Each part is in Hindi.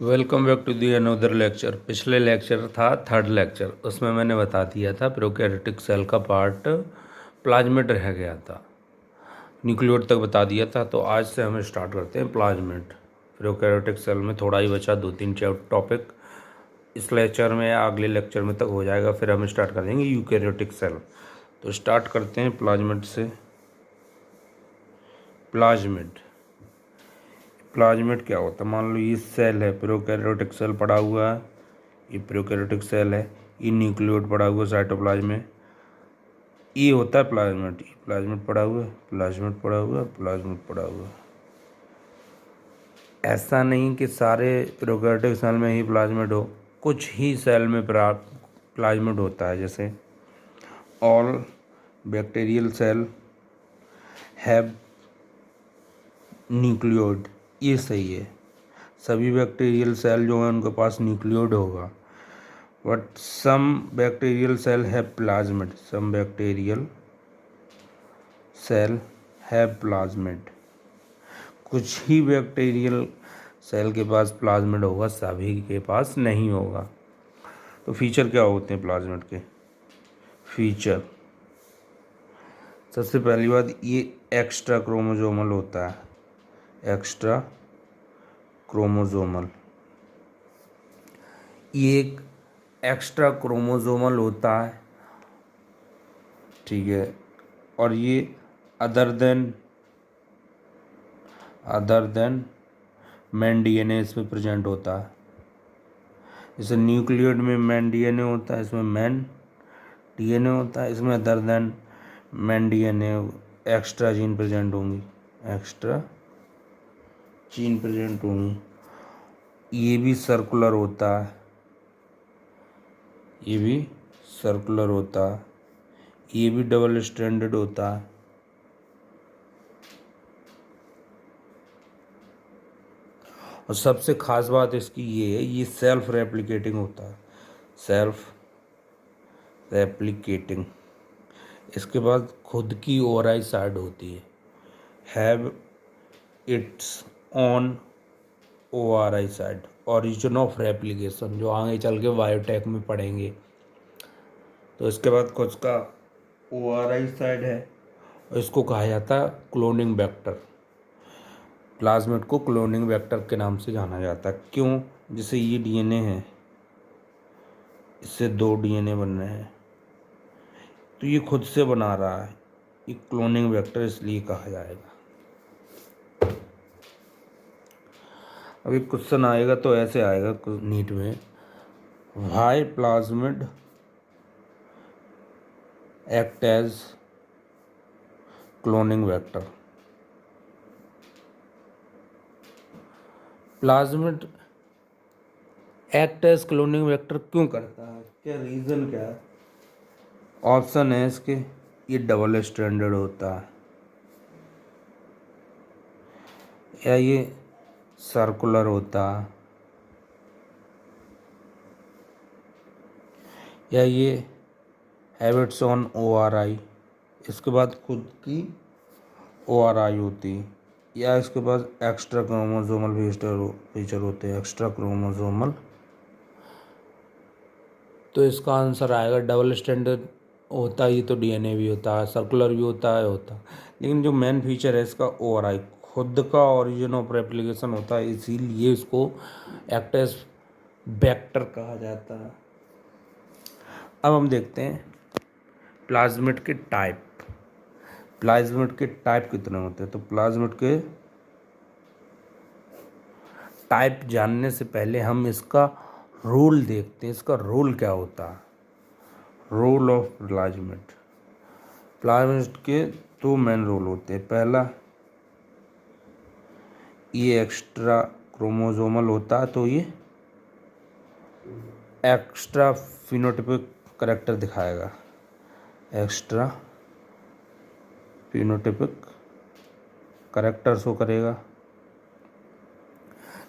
Welcome back to the another lecture. पिछले लेक्चर था थर्ड लेक्चर, उसमें मैंने बता दिया था प्रोकैरियोटिक सेल का पार्ट प्लाज्मिड रह गया था, न्यूक्लियोइड तक बता दिया था। तो आज से हम स्टार्ट करते हैं प्लाज्मिड। प्रोकैरियोटिक सेल में थोड़ा ही बचा, 2-3 टॉपिक इस लेक्चर में या अगले लेक्चर में तक हो जाएगा, फिर हम स्टार्ट कर देंगे यूकैरियोटिक सेल। तो स्टार्ट करते हैं प्लाज्मिड से। प्लाज्मिड प्लाज्मिड क्या होता है? मान लो ये सेल है, प्रोकैरियोटिक सेल पड़ा हुआ है, ये प्रोकैरियोटिक सेल है, ये न्यूक्लियोइड पड़ा हुआ है साइटोप्लाज्म में, ये होता है प्लाज्मिड। प्लाज्मिड पड़ा हुआ है, प्लाज्मिड पड़ा हुआ है, प्लाज्मिड पड़ा हुआ है। ऐसा नहीं कि सारे प्रोकैरियोटिक सेल में ही प्लाज्मिड हो, कुछ ही सेल में प्लाज्मिड होता है। जैसे all bacterial cell have nucleoid, ये सही है। सभी बैक्टीरियल सेल जो है उनके पास न्यूक्लियोइड होगा, but some bacterial cell have plasmid, some bacterial cell have plasmid. कुछ ही बैक्टीरियल सेल के पास प्लाज्मिड होगा, सभी के पास नहीं होगा। तो फीचर क्या होते हैं प्लाज्मिड के? फीचर, सबसे पहली बात, ये एक्स्ट्रा क्रोमोसोमल होता है। एक्स्ट्रा क्रोमोसोमल, ये एक एक्स्ट्रा क्रोमोसोमल होता है, ठीक है। और ये अदर देन मैन डीएनए इसमें प्रेजेंट होता है। जैसे न्यूक्लियोइड में मैन डीएनए होता है, इसमें मैन डीएनए होता है, इसमें other than man DNA extra gene present होंगी, एक्स्ट्रा जीन प्रेजेंट होंगी। ये भी सर्कुलर होता है, ये भी सर्कुलर होता है, ये भी डबल स्ट्रैंडेड होता है। और सबसे ख़ास बात इसकी ये है, ये सेल्फ रेप्लिकेटिंग होता है, सेल्फ रेप्लिकेटिंग। इसके बाद खुद की ओराई साइड होती है, have it's on ORI side, origin of replication, जो आगे चल के बायोटेक में पढ़ेंगे। तो इसके बाद खुद का ORI साइड है, और इसको कहा जाता है क्लोनिंग वेक्टर। प्लाज्मिड को क्लोनिंग वेक्टर के नाम से जाना जाता है। क्यों? जैसे ये डीएनए है, इससे 2 डीएनए बन रहे हैं, तो ये खुद से बना रहा है, ये क्लोनिंग वेक्टर इसलिए कहा जाएगा। अभी क्वेश्चन आएगा तो ऐसे आएगा नीट में, why plasmid act as cloning vector. Plasmid act as cloning vector क्यों करता है? क्या रीज़न क्या है? ऑप्शन है इसके, ये डबल स्ट्रैंडेड होता है, या ये सर्कुलर होता है, या ये हैबिट्स ऑन ORI, इसके बाद खुद की ORI होती, या इसके पास एक्स्ट्रा क्रोमोसोमल फीचर होते हैं, एक्स्ट्रा क्रोमोसोमल। तो इसका आंसर आएगा डबल स्टैंडर्ड होता है, ये तो डीएनए भी होता है, सर्कुलर भी होता है, लेकिन जो मेन फीचर है इसका ORI, खुद का ओरिजिन ऑफ रेप्लिकेशन होता है, इसीलिए इसको एक्ट एज वेक्टर कहा जाता है। अब हम देखते हैं प्लाज्मिड के टाइप। प्लाज्मिड के टाइप कितने होते हैं? तो प्लाज्मिड के टाइप जानने से पहले हम इसका रोल देखते हैं, इसका रोल क्या होता है। रोल ऑफ प्लाज्मिड, प्लाज्मिड के 2 मेन रोल होते हैं। पहला, ये एक्स्ट्रा क्रोमोसोमल होता है, तो ये एक्स्ट्रा फिनोटाइपिक करैक्टर दिखाएगा, एक्स्ट्रा फिनोटाइपिक करैक्टर शो करेगा,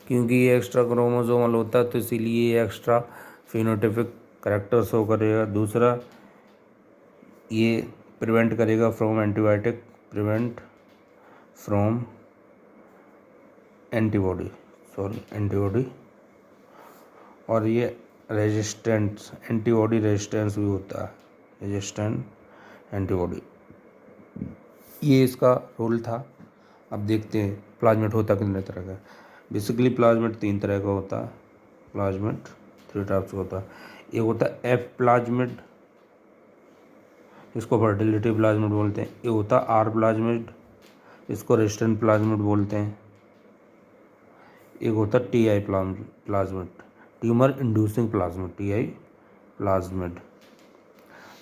क्योंकि ये एक्स्ट्रा क्रोमोसोमल होता है तो इसीलिए ये एक्स्ट्रा फिनोटाइपिक करैक्टर शो करेगा। दूसरा, ये प्रिवेंट करेगा from antibiotic, prevent from antibody और ये रेजिस्टेंस एंटीबॉडी रेजिस्टेंस भी होता है, रेजिस्टेंट एंटीबॉडी। ये इसका रोल था। अब देखते हैं प्लाज्मेट होता कितने तरह का। बेसिकली प्लाज्मेट 3 तरह का होता है। प्लाज्मेट 3 टाइप्स का होता है। एक होता है एफ प्लाज्मेट, इसको फर्टिलिटी प्लाज्मेट बोलते हैं। एक होता है आर प्लाज्मेट, इसको रेजिस्टेंट प्लाज्मेट बोलते हैं। एक होता है T I plasmid, tumour inducing plasmid, T I plasmid.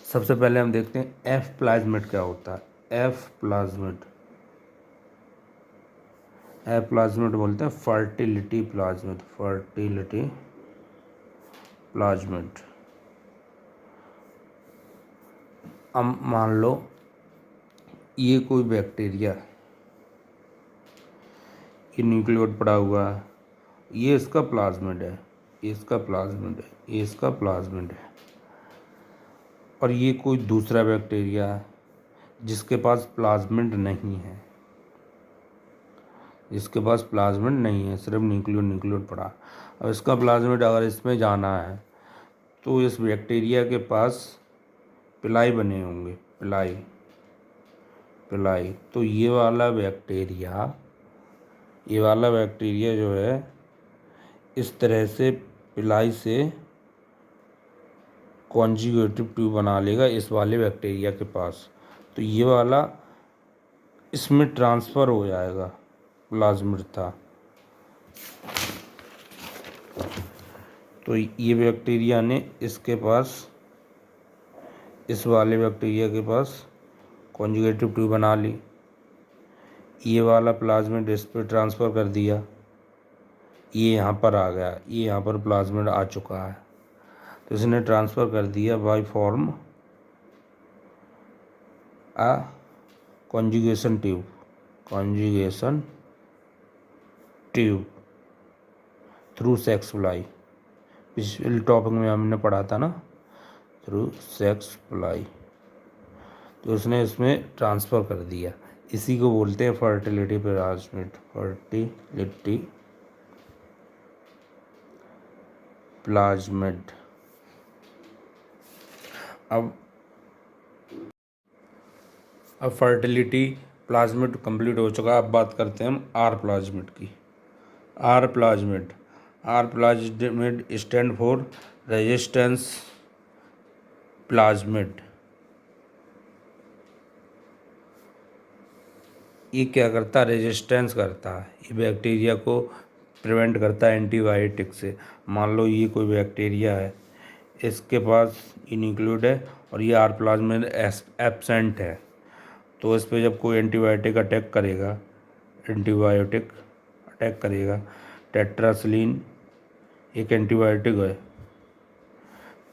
सबसे पहले हम देखते हैं एफ प्लाज्मेट क्या होता है। एफ प्लाज्मेट बोलते हैं फर्टिलिटी प्लाज्मेट, फर्टिलिटी प्लाज्मेट। अब मान लो ये कोई बैक्टीरिया, ये न्यूक्लियोड पड़ा हुआ है, ये इसका प्लाज्मेट है, ये इसका प्लाज्मेट है, ये इसका प्लाज्मेट है। और ये कोई दूसरा बैक्टीरिया है जिसके पास प्लाज्मेट नहीं है, जिसके पास प्लाज्मेट नहीं है, सिर्फ न्यूक्लियोड पड़ा। अब इसका प्लाज्मेट अगर इसमें जाना है तो इस बैक्टीरिया के पास पिलाई बने होंगे, पिलाई। तो ये वाला बैक्टीरिया जो है इस तरह से पिलाई से कॉन्जुगेटिव ट्यूब बना लेगा इस वाले बैक्टीरिया के पास। तो ये वाला इसमें ट्रांसफ़र हो जाएगा, प्लाज्मेट था। तो ये बैक्टीरिया ने इसके पास, इस वाले बैक्टीरिया के पास कॉन्जुगेटिव ट्यूब बना ली, ये वाला प्लाज्मेट इस पर ट्रांसफ़र कर दिया, ये यहाँ पर आ गया, ये यहाँ पर प्लाज्मेट आ चुका है। तो इसने ट्रांसफ़र कर दिया by form a conjugation tube through sex fly. पिछले टॉपिक में हमने पढ़ा था ना, थ्रू सेक्स फ्लाई। तो उसने इसमें ट्रांसफ़र कर दिया, इसी को बोलते हैं फर्टिलिटी प्लाज्मेट, फर्टिलिटी प्लाज्मेट। अब फर्टिलिटी प्लाज्मेट कंप्लीट हो चुका। अब बात करते हैं हम आर प्लाज्मेट की। R plasmid stand for resistance plasmid. ये क्या करता है, रेजिस्टेंस करता है, ये बैक्टीरिया को प्रिवेंट करता है एंटीबायोटिक से। मान लो ये कोई बैक्टीरिया है, इसके पास ये न्यूक्लियोड है और ये आर प्लाज्मेट एब्सेंट है। तो इस पर जब कोई एंटीबायोटिक अटैक करेगा, टेट्रासिलिन एक एंटीबायोटिक है,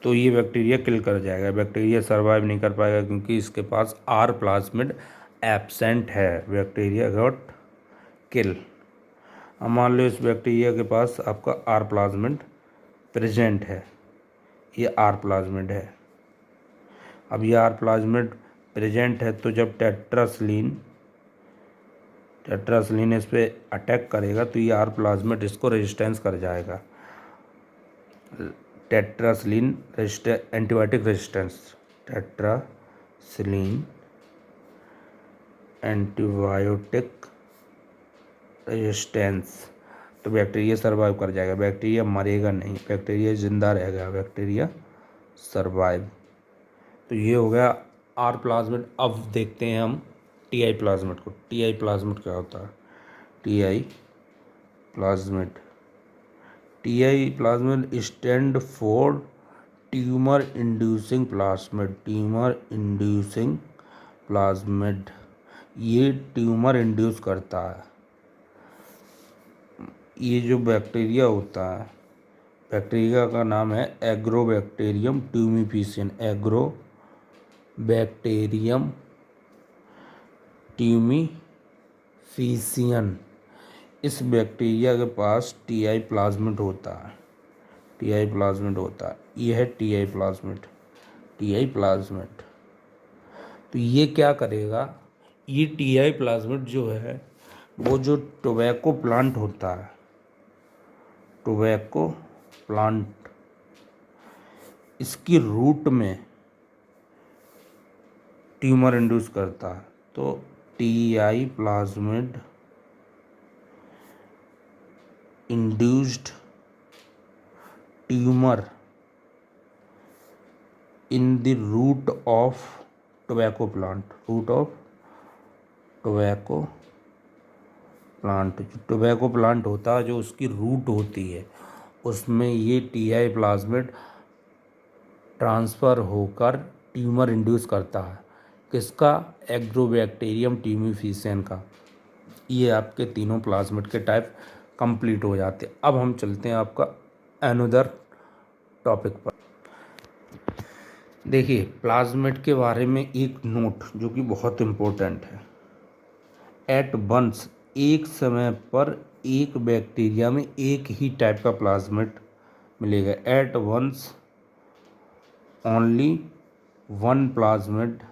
तो ये बैक्टीरिया किल कर जाएगा। बैक्टीरिया सर्वाइव नहीं कर पाएगा क्योंकि इसके पास आर प्लाज्मेट एब्सेंट है। बैक्टीरिया गॉट किल। अब मान लो इस बैक्टीरिया के पास आपका आर प्लाज्मेट प्रेजेंट है, ये आर प्लाज्मेट है। अब ये आर प्लाज्मेट प्रेजेंट है, तो जब टेट्रासिलिन इस पर अटैक करेगा तो ये आर प्लाज्मेट इसको रेजिस्टेंस कर जाएगा। टेट्रासिलिन एंटीबायोटिक रेजिस्टेंस, टेट्रासिलिन एंटीबायोटिक रेजिस्टेंस। तो बैक्टीरिया सर्वाइव कर जाएगा, बैक्टीरिया मरेगा नहीं, बैक्टीरिया जिंदा रहेगा, बैक्टीरिया सर्वाइव। तो ये हो गया आर प्लाज्मेट। अब देखते हैं हम टी आई प्लाज्मेट को। टी आई प्लाज्मेट क्या होता है? T I plasmid stand for tumour inducing plasmid. ये ट्यूमर इंड्यूस करता है। ये जो बैक्टीरिया होता है, बैक्टीरिया का नाम है एग्रोबैक्टीरियम ट्यूमिफिशियन, एग्रोबैक्टीरियम ट्यूमिफिशियन। इस बैक्टीरिया के पास टी आई प्लाज्मेट होता है, ये है टी आई प्लाज्मेट। तो ये क्या करेगा, ये टी आई प्लाज्मेट जो है वो जो टोबैको प्लांट होता है, टोबैको प्लांट इसकी रूट में ट्यूमर इंड्यूस करता है। तो TI plasmid induced tumour in the root of tobacco plant. Root of tobacco plant, जो टोबैको प्लांट होता है, जो उसकी रूट होती है, उसमें ये TI प्लाज्मिड ट्रांसफ़र होकर ट्यूमर इंड्यूस करता है। किसका? एग्रोबैक्टीरियम ट्यूमिफिशियन का। ये आपके तीनों प्लाज्मिड के टाइप कंप्लीट हो जाते हैं। अब हम चलते हैं आपका अनदर टॉपिक पर। देखिए, प्लाज्मिड के बारे में एक नोट जो कि बहुत इम्पोर्टेंट है। एट वंस, एक समय पर एक बैक्टीरिया में एक ही टाइप का प्लाज्मिड मिलेगा। At once only one plasmid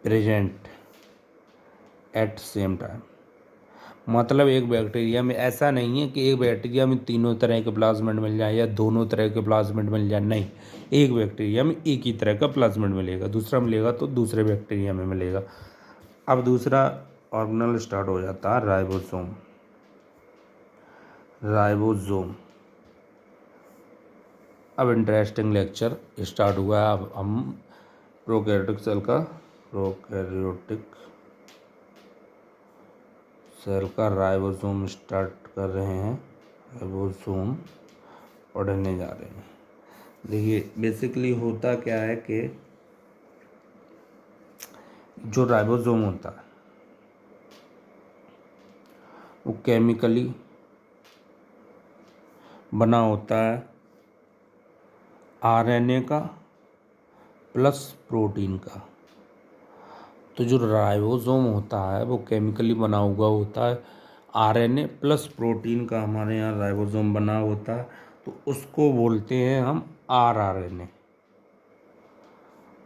present at same time. मतलब एक बैक्टीरिया में ऐसा नहीं है कि एक बैक्टीरिया में तीनों तरह के प्लाज्मिड मिल जाए या दोनों तरह के प्लाज्मिड मिल जाए, नहीं। एक बैक्टीरिया में एक ही तरह का प्लाज्मिड मिलेगा, दूसरा मिलेगा तो दूसरे बैक्टीरिया में मिलेगा। अब दूसरा ऑर्गेनल स्टार्ट हो जाता है, राइबोसोम। राइबोसोम। अब इंटरेस्टिंग लेक्चर स्टार्ट हुआ है। अब हम प्रोकैरियोटिक सेल का राइबोसोम स्टार्ट कर रहे हैं। राइबोसोम पढ़ने जा रहे हैं। देखिए, बेसिकली होता क्या है कि जो राइबोसोम होता है वो केमिकली बना होता है RNA का प्लस प्रोटीन का। तो जो राइबोसोम होता है वो केमिकली बना हुआ होता है RNA प्लस प्रोटीन का। हमारे यहाँ राइबोसोम बना होता है, तो उसको बोलते हैं हम rRNA।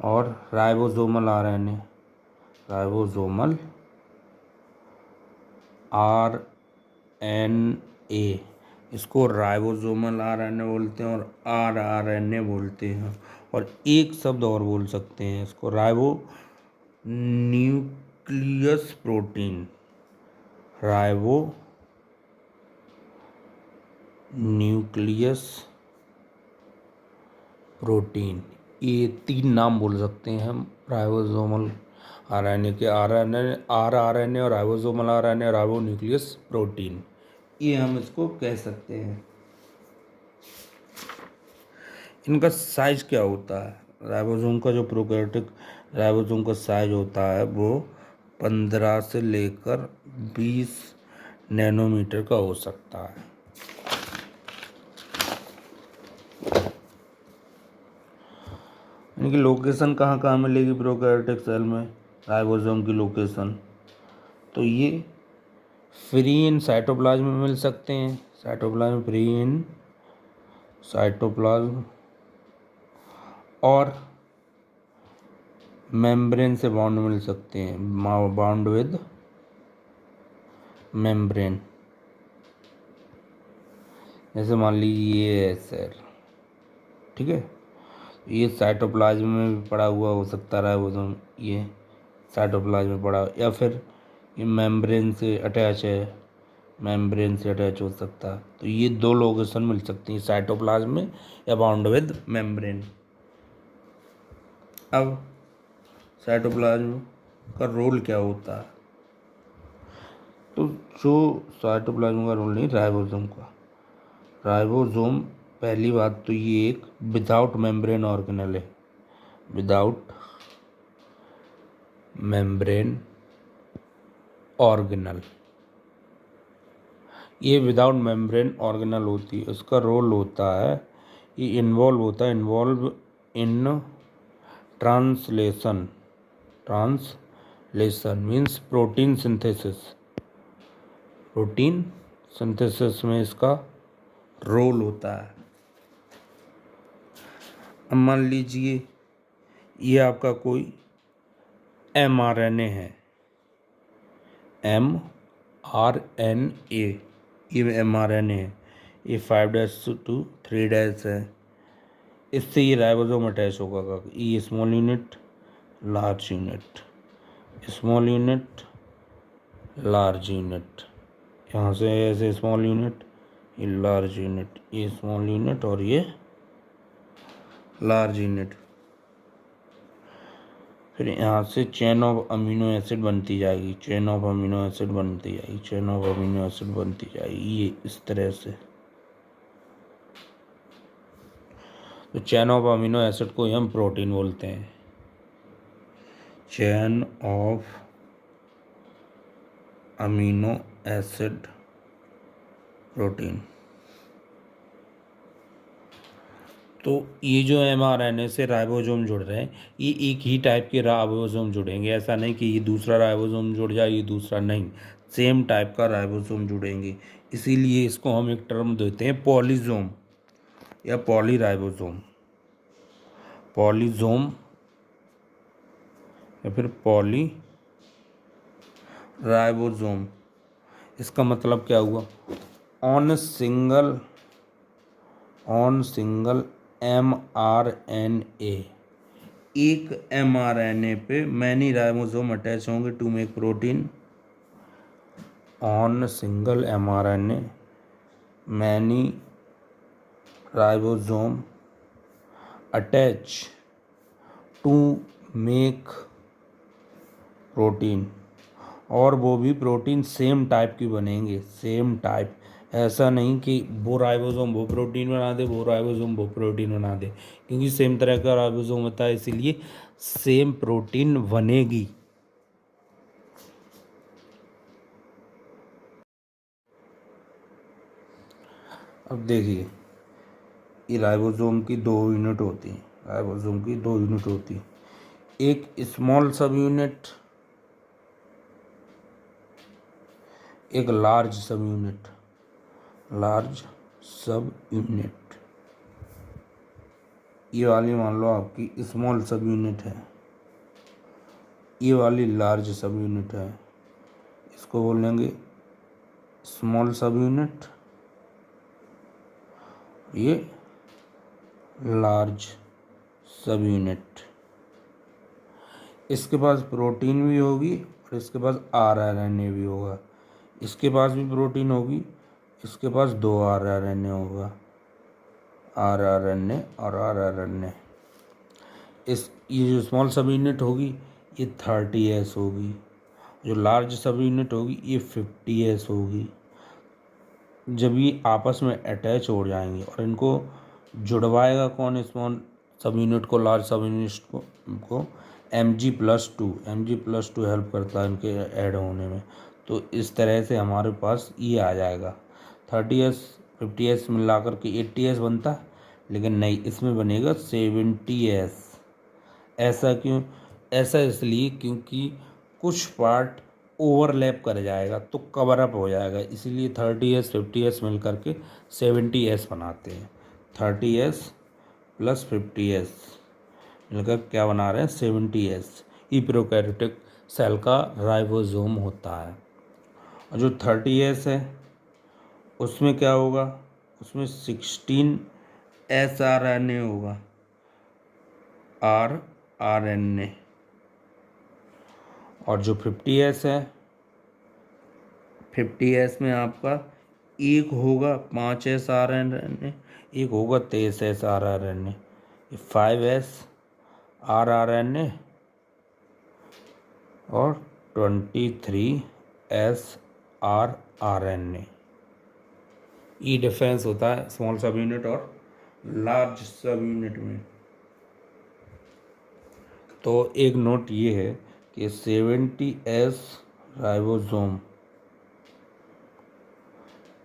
और राइबोसोमल RNA, राइबोसोमल RNA, इसको राइबोसोमल RNA बोलते हैं और rRNA बोलते हैं। और एक शब्द और बोल सकते हैं इसको, ribo nucleus protein. Ribo nucleus protein, ये तीन नाम बोल सकते हैं हम राइबोसोमल RNA के। rRNA और ribosomal RNA, ribo nucleus protein, ये हम इसको कह सकते हैं। इनका साइज क्या होता है? राइबोसोम का जो प्रोकैरियोटिक राइबोसोम का साइज होता है वो 15 से लेकर 20 नैनोमीटर का हो सकता है। इनकी लोकेशन कहाँ कहाँ मिलेगी प्रोकैरियोटिक सेल में? राइबोसोम की लोकेशन तो ये फ्री इन साइटोप्लाज्म में मिल सकते हैं। साइटोप्लाज्म, फ्री इन साइटोप्लाज्म, और मेम्ब्रेन से बाउंड मिल सकते हैं, बाउंड विद मेम्ब्रेन। जैसे मान लीजिए ये है सेल, ठीक है, ये साइटोप्लाज्म में भी पड़ा हुआ हो सकता है राइबोसोम, ये साइटोप्लाज्म में पड़ा, या फिर ये मेम्ब्रेन से अटैच है, मेम्ब्रेन से अटैच हो सकता है। तो ये दो लोकेशन मिल सकती हैं, साइटोप्लाज्म में या बाउंड विद मेम्ब्रेन। अब साइटोप्लाज्म का रोल क्या होता है? तो जो साइटोप्लाज्म का रोल नहीं, राइबोसोम का। राइबोसोम, पहली बात तो ये एक विदाउट मेम्ब्रेन ऑर्गेनल है। विदाउट मेम्ब्रेन ऑर्गेनल, ये विदाउट मेम्ब्रेन ऑर्गेनल होती है। उसका रोल होता है, ये involve in translation. Translation means protein synthesis. Protein synthesis में इसका रोल होता है। अब मान लीजिए ये आपका कोई mRNA है, mRNA, ये mRNA है। ये 5' to 3' है। इससे ये राइबोसोम अटैच होगा। ई small unit, large unit, small unit, large unit, यहाँ से ऐसे स्मॉल यूनिट, ये लार्ज यूनिट, ये स्मॉल यूनिट और ये लार्ज यूनिट। फिर यहाँ से चेन ऑफ अमीनो एसिड बनती जाएगी, चेन ऑफ अमीनो एसिड बनती जाएगी, चेन ऑफ अमीनो एसिड बनती जाएगी, ये इस तरह से। तो चेन ऑफ अमीनो एसिड को हम प्रोटीन बोलते हैं। Chain of amino acid protein. तो ये जो mRNA से राइबोसोम जुड़ रहे हैं, ये एक ही टाइप के राइबोसोम जुड़ेंगे। ऐसा नहीं कि ये दूसरा राइबोसोम जुड़ जाए, ये दूसरा नहीं, सेम टाइप का राइबोसोम जुड़ेंगे। इसीलिए इसको हम एक टर्म देते हैं पॉलीजोम या पॉलीराइबोसोम। पॉलीजोम या फिर पॉली राइबोसोम। इसका मतलब क्या हुआ? ऑन सिंगल mRNA, एक mRNA पे मैनी राइबोसोम अटैच होंगे to make protein. On single mRNA many ribosome attach to make protein, और वो भी प्रोटीन सेम टाइप की बनेंगे, सेम टाइप। ऐसा नहीं कि वो राइबोसोम वो प्रोटीन बना दे, वो राइबोसोम वो प्रोटीन बना दे, क्योंकि सेम तरह का राइबोसोम होता है, इसीलिए सेम प्रोटीन बनेगी। अब देखिए, ये राइबोसोम की दो यूनिट होती हैं, राइबोसोम की दो यूनिट होती हैं, एक स्मॉल सब यूनिट, एक लार्ज सब यूनिट। लार्ज सब यूनिट, ये वाली मान लो आपकी स्मॉल सब यूनिट है, ये वाली लार्ज सब यूनिट है। इसको बोलेंगे स्मॉल सब यूनिट, ये लार्ज सब यूनिट। इसके पास प्रोटीन भी होगी और इसके पास RNA भी होगा। इसके पास भी प्रोटीन होगी, इसके पास दो RNA होगा, RNA और RNA। ये जो स्मॉल सब यूनिट होगी ये 30S होगी, जो लार्ज सब यूनिट होगी ये 50S होगी। जब ये आपस में अटैच हो जाएंगे और इनको जुड़वाएगा कौन, स्मॉल सब यूनिट को लार्ज सब यूनिट को Mg+2 हेल्प करता है इनके ऐड होने में। तो इस तरह से हमारे पास ये आ जाएगा 30S 50S मिला करके 80S बनता है, लेकिन नहीं, इसमें बनेगा 70S। ऐसा क्यों? ऐसा इसलिए क्योंकि कुछ पार्ट ओवरलैप कर जाएगा तो कवर अप हो जाएगा, इसीलिए 30S 50S मिल करके 70S बनाते हैं। 30S + 50S मिलकर क्या बना रहे हैं? 70S। ई प्रोकैरियोटिक सेल का राइबोसोम होता है। और जो 30S है उसमें क्या होगा? उसमें 16 sRNA होगा, RNA। और जो 50S है, 50S में आपका एक होगा 5 sRNA, एक होगा 23 sRNA, 5S RNA और 23 sRNA। ये डिफरेंस होता है स्मॉल सब यूनिट और लार्ज सब यूनिट में। तो एक नोट ये है कि 70S ribosome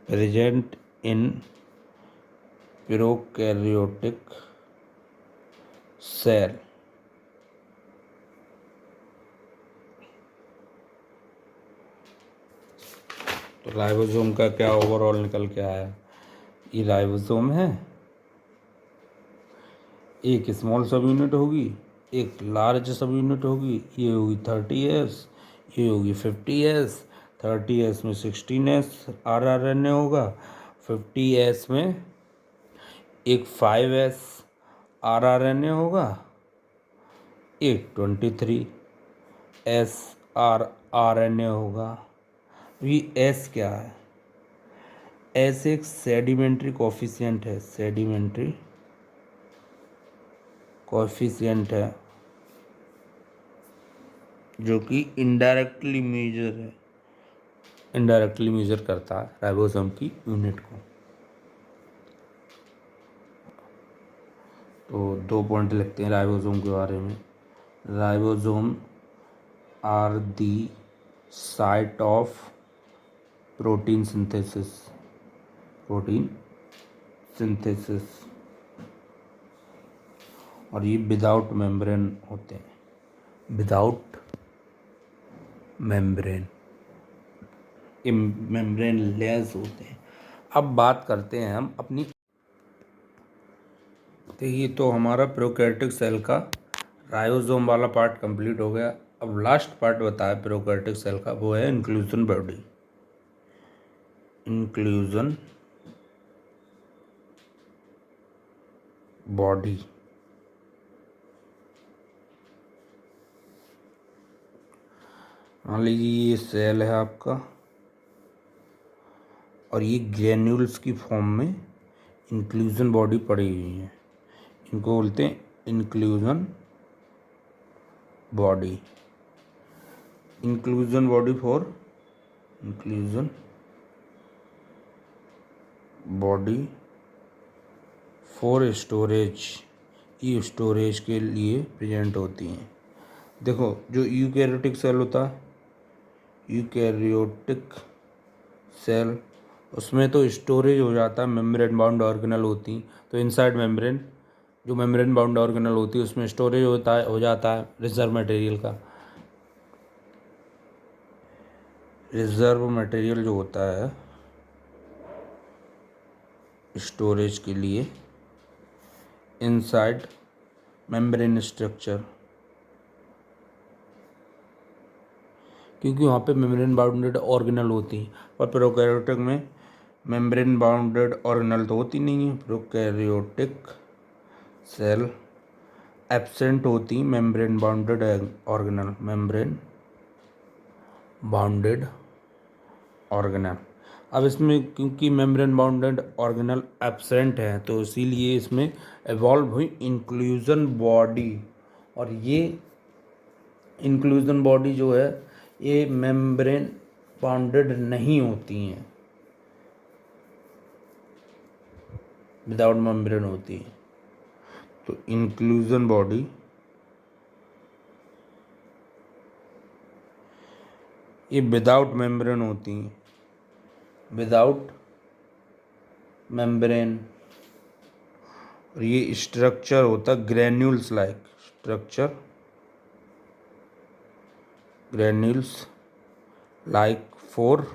present in prokaryotic cell. तो राइबोसोम का क्या ओवरऑल निकल के आया? ये राइबोसोम है, एक स्मॉल सब यूनिट होगी, एक लार्ज सब यूनिट होगी, ये होगी 30S, ये होगी 50S। 30S में 16S RNA होगा, 50S में एक 5S rRNA होगा, एक 23S rRNA होगा। ये S क्या है? S एक सेडिमेंट्री कोफिशिएंट है, सेडिमेंट्री कोफिशिएंट है जो कि इनडायरेक्टली मेजर करता है राइबोसोम की यूनिट को। तो 2 पॉइंट लिखते हैं राइबोसोम के बारे में। Ribosome are the site of protein synthesis और ये विदाउट मेम्ब्रेन होते हैं, विदाउट मेम्ब्रेन, ये मेम्ब्रेन लेस होते हैं। अब बात करते हैं हम अपनी, तो ये तो हमारा प्रोकैरियोटिक सेल का राइबोसोम वाला पार्ट कंप्लीट हो गया। अब लास्ट पार्ट बताया प्रोकैरियोटिक सेल का, वो है इंक्लूजन बॉडी। इंक्लूजन बॉडी मान लीजिए ये सेल है आपका और ये ग्रेन्यूल्स की फॉर्म में इंक्लूजन बॉडी पड़ी हुई है, इनको बोलते हैं inclusion body. Inclusion body for inclusion body for storage, ये स्टोरेज के लिए प्रेजेंट होती हैं। देखो जो यूकैरियोटिक सेल होता है, यूकैरियोटिक सेल, उसमें तो स्टोरेज हो जाता है, मेम्ब्रेन बाउंड ऑर्गेनल होती, तो इनसाइड मेम्ब्रेन जो मेम्ब्रेन बाउंड ऑर्गेनल होती है उसमें स्टोरेज हो जाता है रिजर्व मटेरियल का। रिजर्व मटेरियल जो होता है स्टोरेज के लिए इनसाइड मेम्ब्रेन स्ट्रक्चर, क्योंकि वहाँ पे मेम्ब्रेन बाउंडेड ऑर्गेनल होती हैं, और प्रोकैरियोटिक में मेम्ब्रेन बाउंडेड ऑर्गेनल तो होती नहीं है। प्रोकैरियोटिक सेल एब्सेंट होती membrane bounded organelle, membrane bounded organelle. अब इसमें क्योंकि मेम्ब्रेन बाउंडेड ऑर्गेनल एब्सेंट है तो इसीलिए इसमें एवॉल्व हुई इंक्लूजन बॉडी, और ये इंक्लूजन बॉडी जो है ये मेम्ब्रेन बाउंडेड नहीं होती हैं, विदाउट मेम्ब्रेन होती है। तो इंक्लूजन बॉडी ये विदाउट मेम्ब्रेन होती हैं, विदाउट मेम्ब्रेन। और ये स्ट्रक्चर होता है granules like structure, granules like for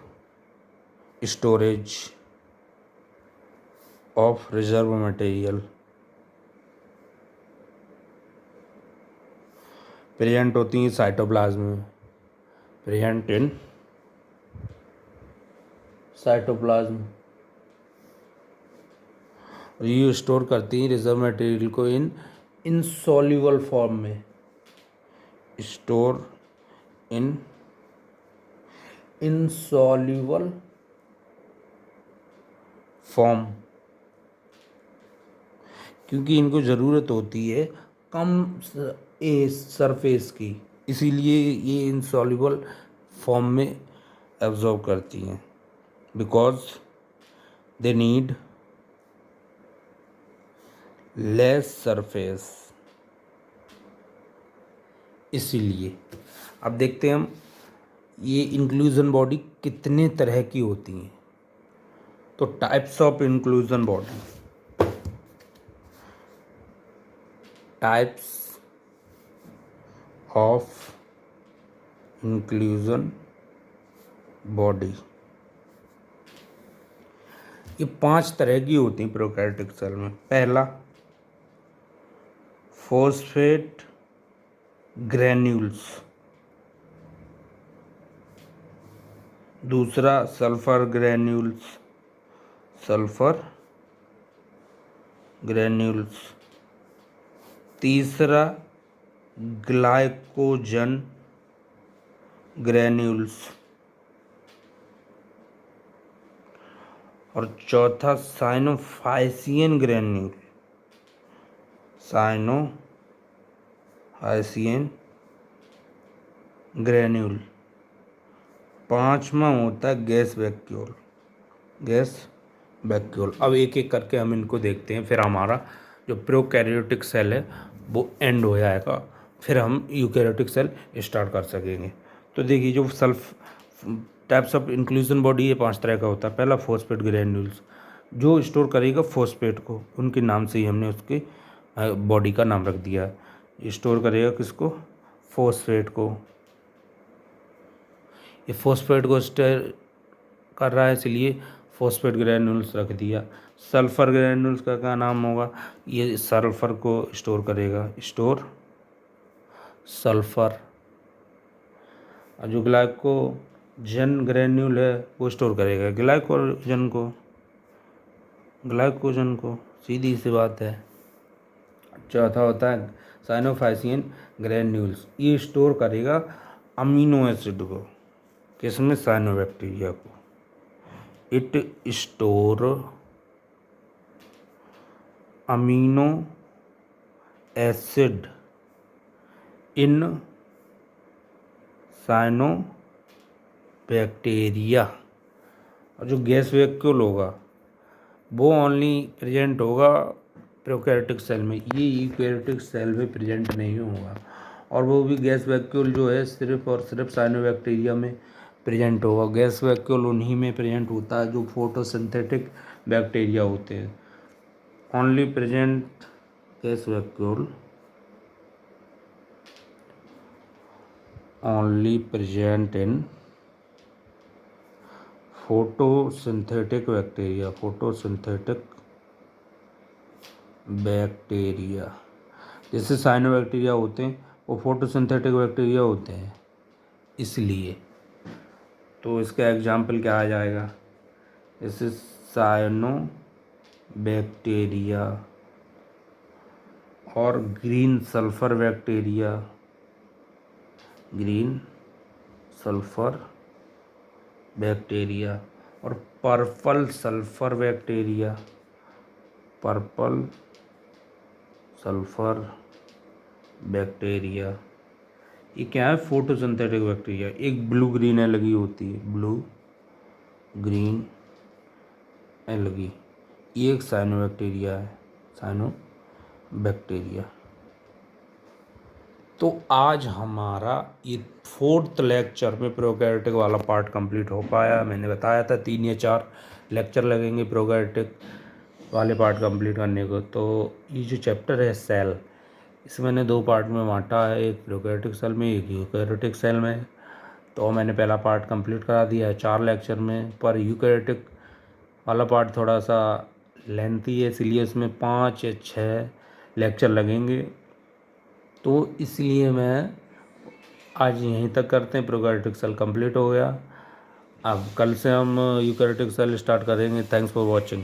storage of reserve material, present होती हैं साइटोप्लाज्म में, प्रेजेंट इन साइटोप्लाज्म। ये स्टोर करती हैं रिजर्व मटेरियल को इन इनसॉल्युबल फॉर्म में, स्टोर इन इनसॉल्युबल फॉर्म, क्योंकि इनको ज़रूरत होती है कम सरफेस की, इसीलिए ये इनसॉल्युबल फॉर्म में एब्जॉर्ब करती हैं, because they need less surface. इसीलिए अब देखते हैं हम ये इंक्लूजन बॉडी कितने तरह की होती हैं। तो types of inclusion body, types of inclusion body, ये 5 तरह की होती हैं प्रोकैरियोटिक सेल में। पहला फॉस्फेट ग्रेन्यूल्स, दूसरा सल्फर ग्रेन्यूल्स, सल्फर ग्रेन्यूल्स। तीसरा ग्लाइकोजन ग्रेन्यूल्स। और चौथा साइनोफाइसियन ग्रेन्यूल, साइनोफाइसियन ग्रेन्यूल। पांचवा होता है गैस वैक्यूल, गैस वैक्यूल। अब एक एक करके हम इनको देखते हैं, फिर हमारा जो प्रोकैरियोटिक सेल है वो एंड हो जाएगा, फिर हम यूकैरियोटिक सेल स्टार्ट कर सकेंगे। तो देखिए, जो टाइप्स ऑफ इंक्लूजन बॉडी ये 5 तरह का होता है। पहला फॉस्फेट ग्रैन्यूल्स, जो स्टोर करेगा फॉस्फेट को, उनके नाम से ही हमने उसके बॉडी का नाम रख दिया। स्टोर करेगा किसको? फॉस्फेट को। ये फॉस्फेट को स्टोर कर रहा है, इसलिए फॉस्फेट ग्रैन्यूल्स रख दिया। सल्फर ग्रैन्यूल्स का क्या नाम होगा? ये सल्फर को स्टोर करेगा, स्टोर सल्फर। और जो ग्लाइकोजन ग्रैन्यूल है वो स्टोर करेगा ग्लाइकोजन को, सीधी सी बात है। चौथा होता है साइनोफाइसियन ग्रैन्यूल्स, ये स्टोर करेगा अमीनो एसिड को। किसमें? साइनोबैक्टीरिया को। It store amino acid in cyanobacteria. और जो गैस वैक्यूल होगा वो ओनली प्रेजेंट होगा प्रोकैरियोटिक सेल में, ये यूकैरियोटिक सेल में प्रेजेंट नहीं होगा। और वो भी गैस वैक्यूल जो है सिर्फ और सिर्फ साइनोबैक्टीरिया में प्रेजेंट होगा। गैस वैक्यूल उन्हीं में प्रेजेंट होता है जो फोटोसिंथेटिक बैक्टीरिया होते हैं। Only present gas vacuole, only present in photosynthetic bacteria, photosynthetic bacteria. जैसे साइनोबैक्टीरिया होते हैं वो फोटोसिंथेटिक बैक्टीरिया होते हैं, इसलिए। तो इसका एग्जाम्पल क्या आ जाएगा? जैसे साइनोबैक्टीरिया और green sulphur bacteria, green sulphur bacteria. और purple sulphur bacteria, purple sulphur bacteria. ये क्या है? Photosynthetic bacteria. एक ब्लू ग्रीन एलगी होती है, ब्लू ग्रीन एलगी, ये एक साइनोबैक्टीरिया है, साइनोबैक्टीरिया। तो आज हमारा ये 4th लेक्चर में प्रोकैरियोटिक वाला पार्ट कंप्लीट हो पाया। मैंने बताया था 3 या 4 लेक्चर लगेंगे प्रोकैरियोटिक वाले पार्ट कंप्लीट करने को। तो ये जो चैप्टर है सेल, इसे मैंने 2 पार्ट में बांटा है, एक प्रोकैरियोटिक सेल में, एक यूकैरियोटिक सेल में। तो मैंने पहला पार्ट कंप्लीट करा दिया है 4 लेक्चर में। पर यूकैरियोटिक वाला पार्ट थोड़ा सा लेंथी है, इसलिए इसमें 5 या 6 लेक्चर लगेंगे। तो इसलिए मैं आज यहीं तक करते हैं। प्रोकैरियोटिक सेल कंप्लीट हो गया। अब कल से हम यूकैरियोटिक सेल स्टार्ट करेंगे। Thanks for watching.